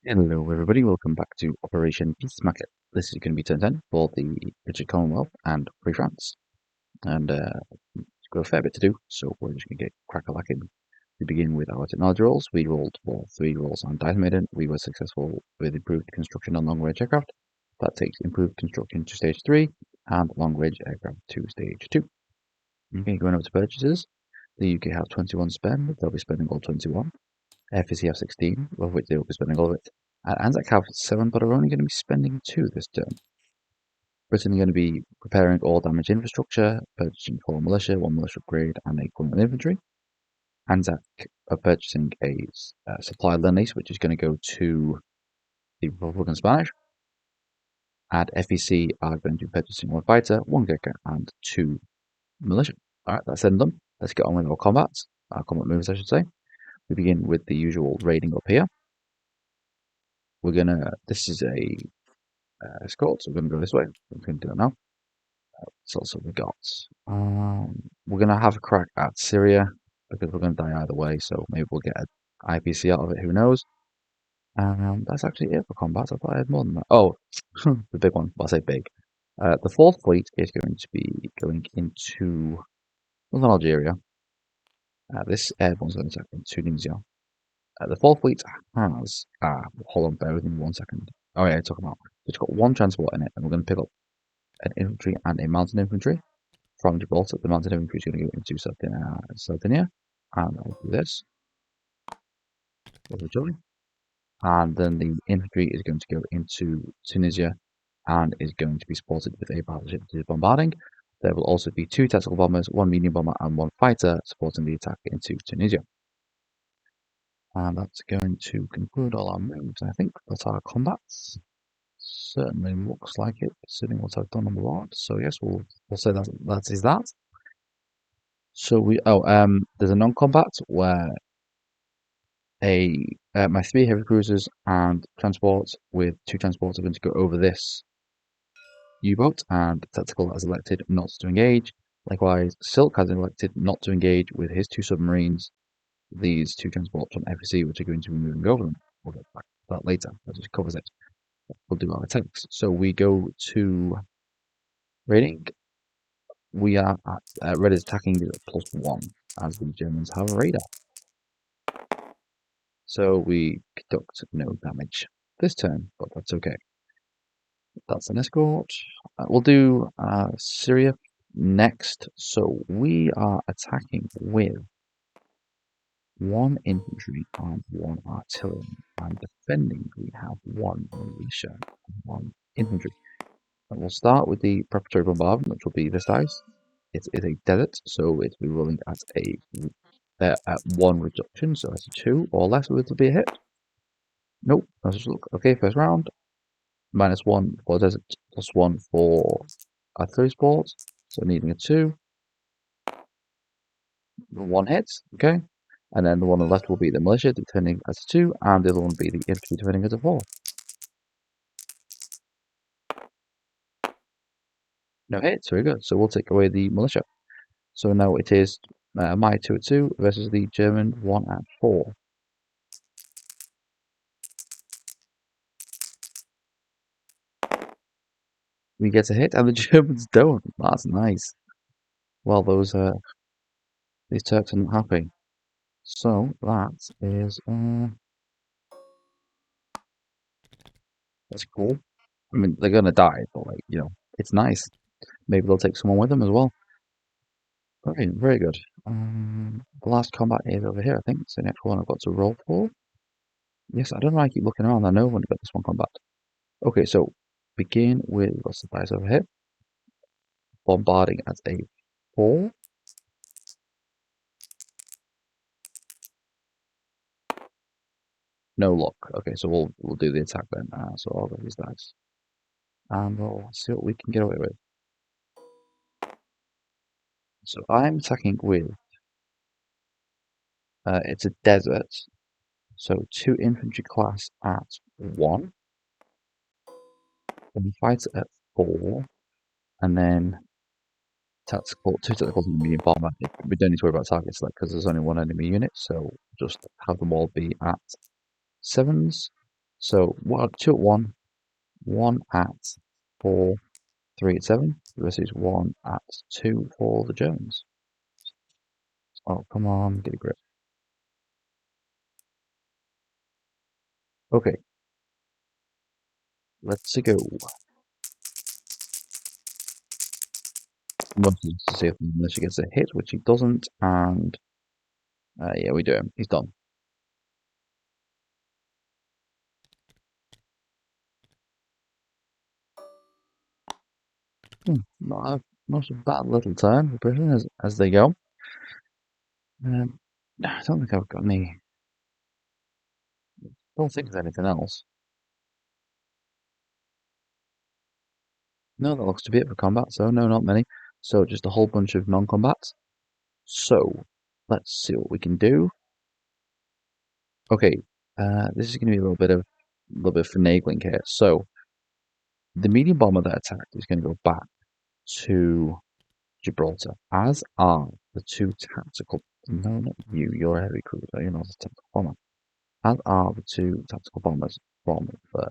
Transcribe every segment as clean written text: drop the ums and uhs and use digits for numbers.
Hello everybody, welcome back to Operation Bismarquette. This is going to be turn 10 for the British Commonwealth and Free France. And we've got a fair bit to do, so we're just going to get crack-a-lacking. We begin with our technology rolls. We rolled for 3 rolls on Dice Maiden. We were successful with improved construction on long-range aircraft. That takes improved construction to stage 3 and long-range aircraft to stage 2. Okay, going over to purchases. The UK have 21 spend, they'll be spending all 21. FSC have 16, of which they will be spending all of it. And Anzac have 7, but are only going to be spending 2 this turn. Britain are going to be preparing all damaged infrastructure, purchasing 4 militia, 1 militia upgrade, and a column of infantry. Anzac are purchasing a supply lend-lease, which is going to go to the Republican Spanish. And FEC are going to be purchasing 1 fighter, 1 Gecko, and 2 militia. Alright, that's it done. Let's get on with our combats. Our combat moves, I should say. We begin with the usual raiding up here. This is a escort, so we're going to go this way. I'm going to do it now. So also we got, we're going to have a crack at Syria, because we're going to die either way, so maybe we'll get an IPC out of it, who knows. That's actually it for combat. I thought I had more than that. Oh, the big one. Well, I say big. The 4th Fleet is going to be going into Northern Algeria. This airborne's going to attack in Tunisia. The 4th Fleet has, hold on, bear with me 1 second. Oh yeah, talking about, it's got 1 transport in it, and we're going to pick up an infantry and a mountain infantry from Gibraltar. The mountain infantry is going to go into Sardinia, and I'll do this. And then the infantry is going to go into Tunisia and is going to be supported with a battleship bombarding. There will also be 2 tactical bombers, 1 medium bomber, and 1 fighter supporting the attack into Tunisia. And that's going to conclude all our moves. I think that's our combats. Certainly looks like it, considering what I've done on the board. So yes, we'll say that is that. So there's a non-combat where my 3 heavy cruisers and transports with 2 transports are going to go over this U-boat, and Tactical has elected not to engage. Likewise, Silk has elected not to engage with his 2 submarines, these 2 transports from FSC, which are going to be moving over them. We'll get back to that later. That just covers it. We'll do our attacks. So we go to raiding. We are at red is attacking +1, as the Germans have a radar. So we conduct no damage this turn, but that's okay. That's an escort. We'll do Syria next. So we are attacking with 1 infantry and 1 artillery, and defending we have 1 militia and 1 infantry. And we'll start with the preparatory bombardment, which will be this dice. It is a desert, so it will be rolling at 1 reduction, so that's a 2 or less, it will be a hit. Nope, let's just look. Okay, first round. -1 for desert, +1 for artillery sports, so needing a 2. 1 hit, okay. And then the one on the left will be the militia, defending as a 2, and the other one will be the infantry, defending as a 4. No hits, very good. So we'll take away the militia. So now it is my 2 at 2 versus the German 1 at 4. We get a hit, and the Germans don't. That's nice. Well, these Turks are not happy. So that is that's cool. I mean, they're gonna die, but it's nice. Maybe they'll take someone with them as well. Okay, very good. The last combat is over here, I think. So the next one I've got to roll for. Yes, I don't know why I keep looking around. I know when to get this one combat. Okay, so begin with what's the dice over here? Bombarding at a 4. No luck. Okay, so we'll do the attack then. So I'll get these dice, and we'll see what we can get away with. So I'm attacking with. It's a desert. So 2 infantry class at 1, then fighter at 4, and then 2 tacticals and a medium bomber. We don't need to worry about targets because there's only 1 enemy unit, so just have them all be at 7s. So what? 2 at 1, 1 at 4, 3 at 7 versus 1 at 2 for the Jones. Oh, come on, get a grip. Okay, let's go. Mostly to see if unless he gets a hit, which he doesn't, and yeah, we do him. He's done. Not a bad little turn for Britain as they go. I don't think I've got any. Don't think there's anything else. No, that looks to be it for combat. So no, not many. So just a whole bunch of non-combats. So let's see what we can do. Okay, this is going to be a little bit of finagling here. So the medium bomber that attacked is going to go back to Gibraltar, as are the two tactical. No, not you. You're a heavy cruiser. You're not a tactical bomber. As are the two tactical bombers from the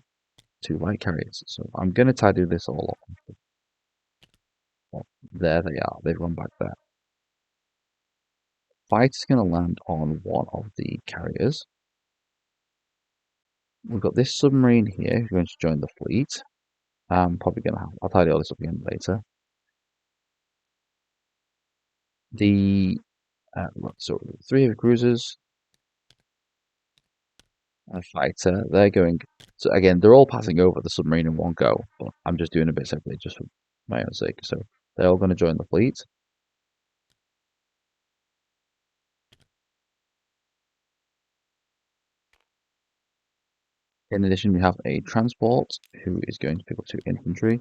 two light carriers. So I'm going to tidy this all up. Well, there they are. They've run back there. Fight is going to land on one of the carriers. We've got this submarine here who's going to join the fleet. I'm probably going to have. I'll tidy all this up again later. The so 3 heavy cruisers, a fighter. They're going. So again, they're all passing over the submarine in one go. But I'm just doing a bit separately, just for my own sake. So they're all going to join the fleet. In addition, we have a transport who is going to pick up 2 infantry.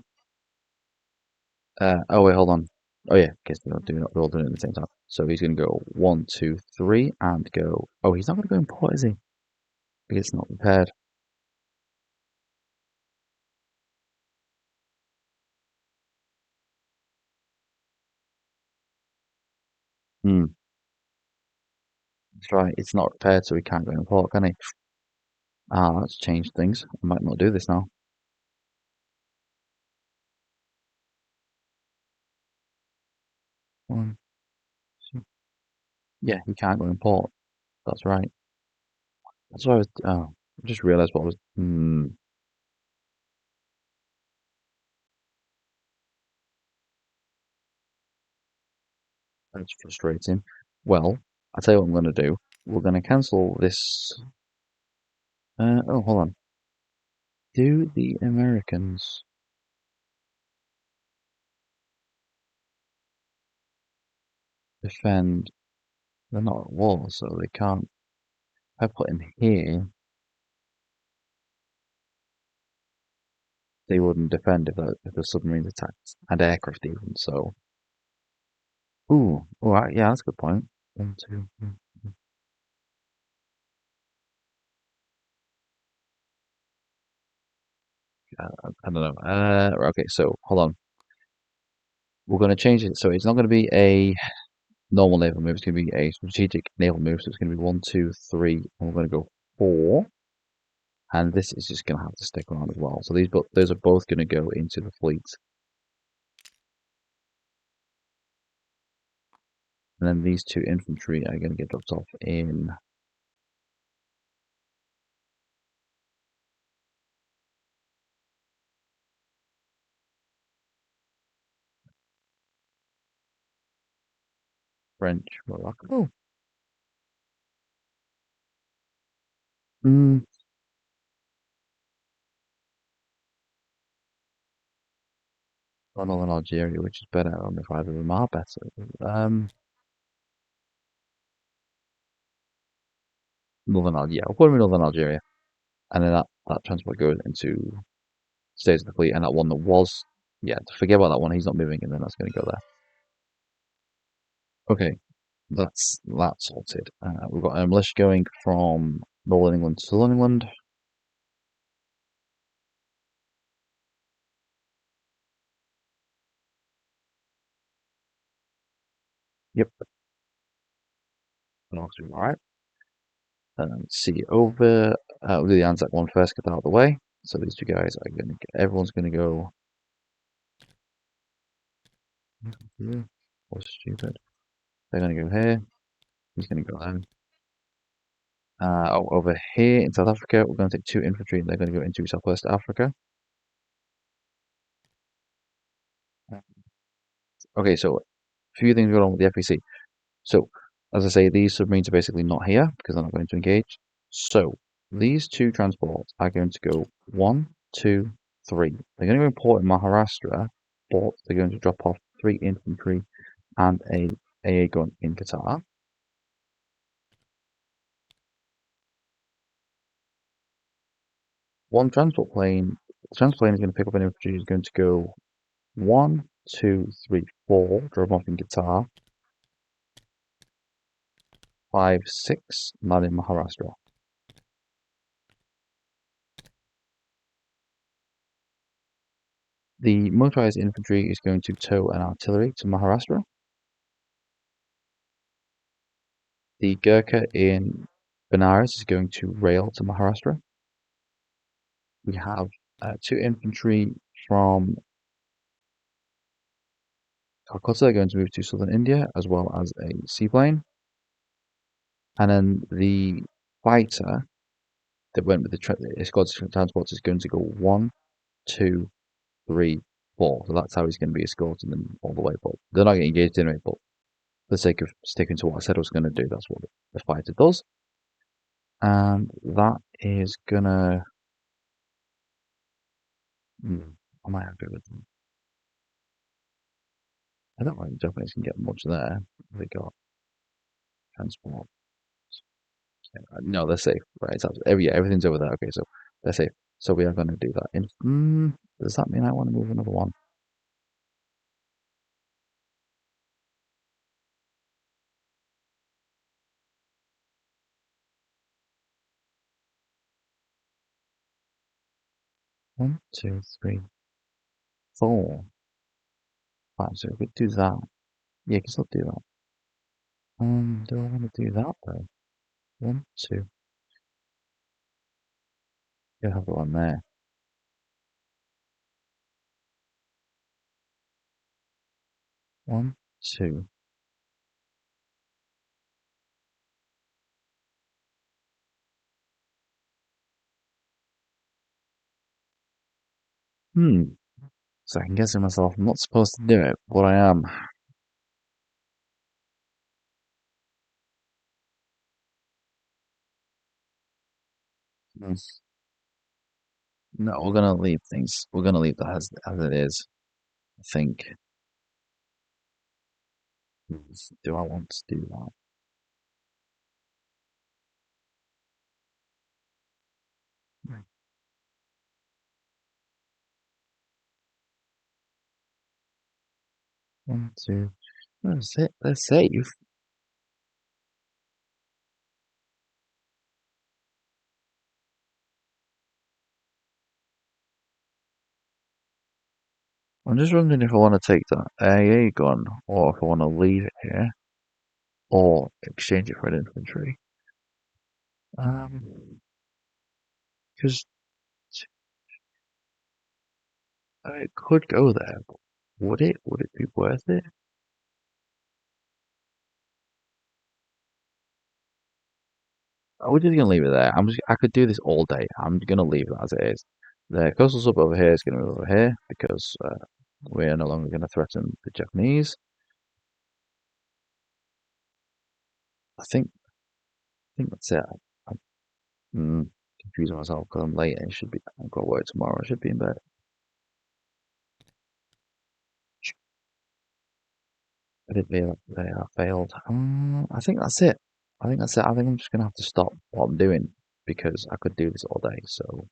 Oh wait, hold on. Oh yeah, guess they're all doing it at the same time. So he's going to go 1, 2, 3, and go. Oh, he's not going to go in port, is he? Because it's not prepared. Hmm. That's right. It's not prepared, so he can't go in port, can he? Ah, that's changed things. I might not do this now. One, two. Yeah, he can't go in port. That's right. That's what I was. Oh, I just realised what I was. That's frustrating. Well, I tell you what I'm going to do. We're going to cancel this. Oh, hold on. Do the Americans defend? They're not at war, so they can't. If I put him here, they wouldn't defend if the submarines attacked and aircraft even. So, all right, yeah, that's a good point. One, two. I don't know. Right, okay, so hold on. We're going to change it. So it's not going to be a normal naval move. It's going to be a strategic naval move. So it's going to be 1, 2, 3, and we're going to go 4. And this is just going to have to stick around as well. So those are both going to go into the fleet. And then these 2 infantry are going to get dropped off in. French, Morocco. Mm, or Northern Algeria, which is better. I don't know if either of them are better. Yeah, I'll put them in Northern Algeria. And then that transport goes into stays in the fleet, and that one that was, yeah, forget about that one. He's not moving, and then that's going to go there. Okay, that's sorted. We've got a militia going from Northern England to Southern England. Yep, that looks all right. See over. do the Anzac one first, get that out of the way. So these two guys are going to everyone's going to go. What's stupid? They're going to go here. He's going to go there. Over here in South Africa, we're going to take two infantry. They're going to go into Southwest Africa. Okay, so a few things going on with the FPC. So, as I say, these submarines are basically not here because they're not going to engage. So, these two transports are going to go one, two, three. They're going to go in port in Maharashtra, but they're going to drop off three infantry and a AA gun in Qatar. One transport plane is going to pick up an infantry, is going to go one, two, three, four, drop them off in Qatar, five, six, land in Maharashtra. The motorized infantry is going to tow an artillery to Maharashtra. The Gurkha in Benares is going to rail to Maharashtra. We have two infantry from Calcutta are going to move to southern India, as well as a seaplane. And then the fighter that went with the escorted transport is going to go one, two, three, four. So that's how he's going to be escorting them all the way. But they're not getting engaged anyway. But for the sake of sticking to what I said I was going to do, that's what the fighter does. And that is gonna. I might have to go with them. I don't think the Japanese can get much there. They got transport. No, they're safe. Right, yeah, everything's over there. Okay, so they're safe. So we are going to do that. Does that mean I want to move another one? One, two, three, four, five. So we could do that. Yeah, I can still do that. Do I want to do that though? One, two. You have the one there. One, two. Second guessing myself. I'm not supposed to do it, but I am. Hmm. No, we're gonna leave things. We're gonna leave that as it is. I think. Do I want to do that? Right. One, two. That's it. They're safe. I'm just wondering if I want to take that AA gun, or if I want to leave it here, or exchange it for an infantry. Because it could go there, but would it? Would it be worth it? We're just gonna leave it there. I could do this all day. I'm gonna leave it as it is. The coastal sub over here is gonna move over here because we're no longer gonna threaten the Japanese. I think that's it. I'm confusing myself because I'm late and it should be. I've got work tomorrow. I should be in bed. I did they are failed. I think that's it. I think that's it. I think I'm just gonna have to stop what I'm doing because I could do this all day. So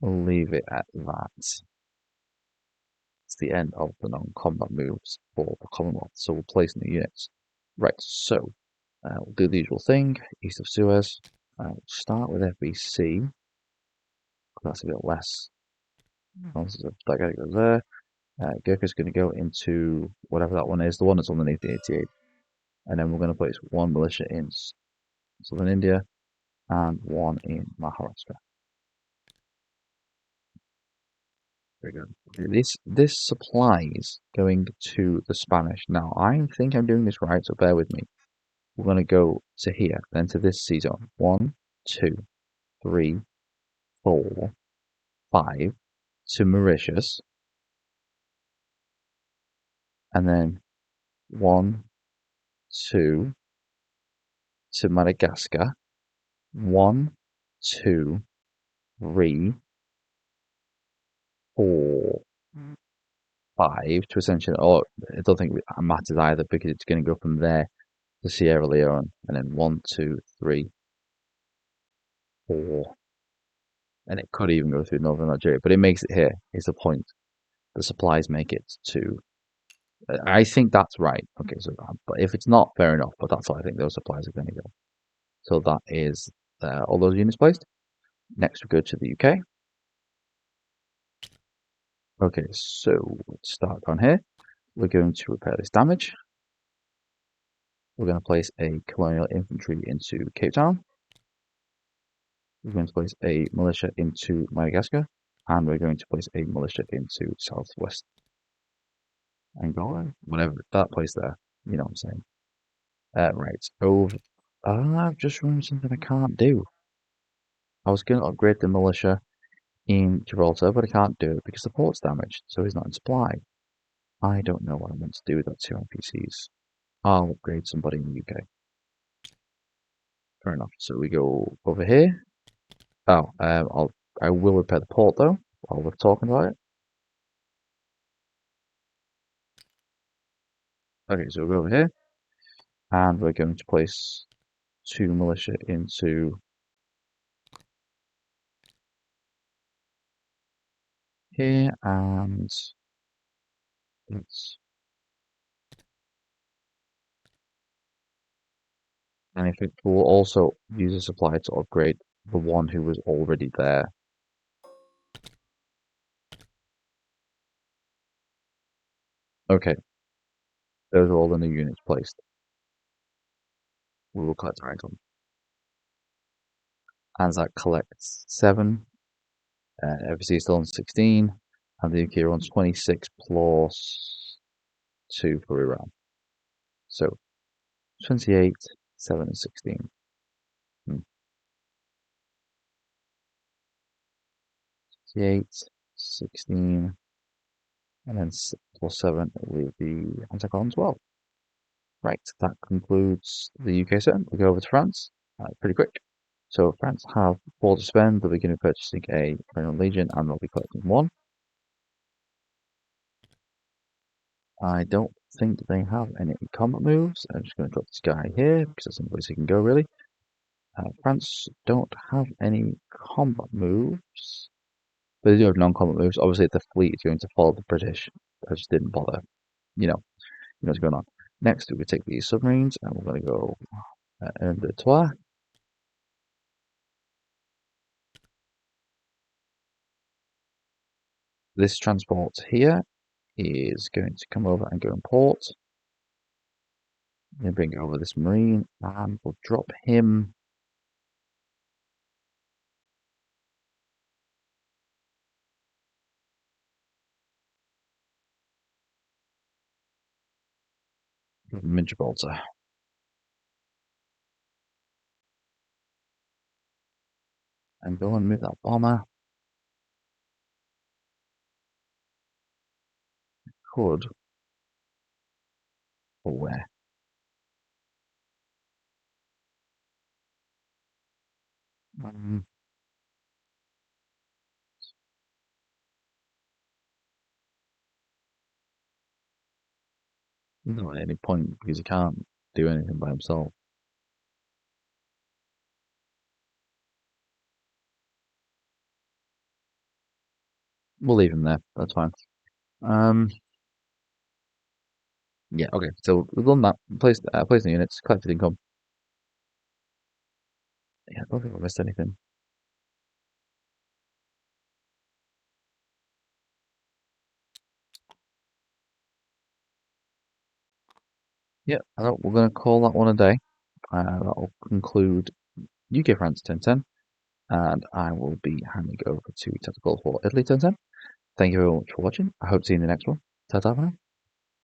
we'll leave it at that. It's the end of the non-combat moves for the Commonwealth. So we'll place new units. Right. So we'll do the usual thing. East of Suez. We'll start with FBC. That's a bit less. That guy goes there. Gurkha's going to go into whatever that one is, the one that's underneath the 88. And then we're going to place one militia in southern India. and one in Maharashtra. Very good. This supplies going to the Spanish. Now, I think I'm doing this right, so bear with me. We're going to go to here, then to this sea zone. 1, 2, 3, 4, 5, to Mauritius, and then 1, 2, to Madagascar. 1, 2, 3, 4, 5 to essentially. Oh, I don't think it matters either because it's going to go from there to Sierra Leone, and then 1, 2, 3, 4, and it could even go through northern Nigeria, but it makes it here. Is the point? The supplies make it to. I think that's right. Okay, so but if it's not, fair enough. But that's how I think those supplies are going to go. So that is all those units placed. Next, we go to the UK. Okay, so let's start on here. We're going to repair this damage. We're going to place a colonial infantry into Cape Town. We're going to place a militia into Madagascar. And we're going to place a militia into Southwest Angola. Whatever, that place there. You know what I'm saying. Right, over. I've just run something I can't do. I was going to upgrade the militia in Gibraltar, but I can't do it because the port's damaged, so he's not in supply. I don't know what I'm meant to do with that 2 NPCs. I'll upgrade somebody in the UK. Fair enough. So we go over here. Oh, I will repair the port though while we're talking about it. Okay, so we'll go over here, and we're going to place 2 militia into here, and it's and if it will also use a supply to upgrade the one who was already there. Okay, those are all the new units placed. We will collect our item. And that collects 7. FBC is still on 16. And the UK runs 26 plus 2 for Iran. So 28, 7, and 16. 28, 16, and then plus 7 with the anti-column as well. Right, that concludes the UK turn. We'll go over to France pretty quick. So France have 4 to spend. They'll be going to be purchasing a Imperial Legion and they'll be collecting 1. I don't think they have any combat moves. I'm just going to drop this guy here because that's the only place he can go really. France don't have any combat moves, but they do have non-combat moves. Obviously, the fleet is going to follow the British. I just didn't bother. You know what's going on. Next, we take these submarines and we're going to go under Trois. This transport here is going to come over and go in port. Then bring over this marine and we'll drop him. In Gibraltar. And go and move that bomber. Could. Or where? Not at any point because he can't do anything by himself. We'll leave him there. That's fine. Um, yeah, okay. So we've done that. Placed the units, collected income. Yeah, I don't think I missed anything. Yeah, we're going to call that one a day. That'll conclude UK France turn 10, and I will be handing over to Tactical for Italy turn 10. Thank you very much for watching. I hope to see you in the next one. Ta-ta for now.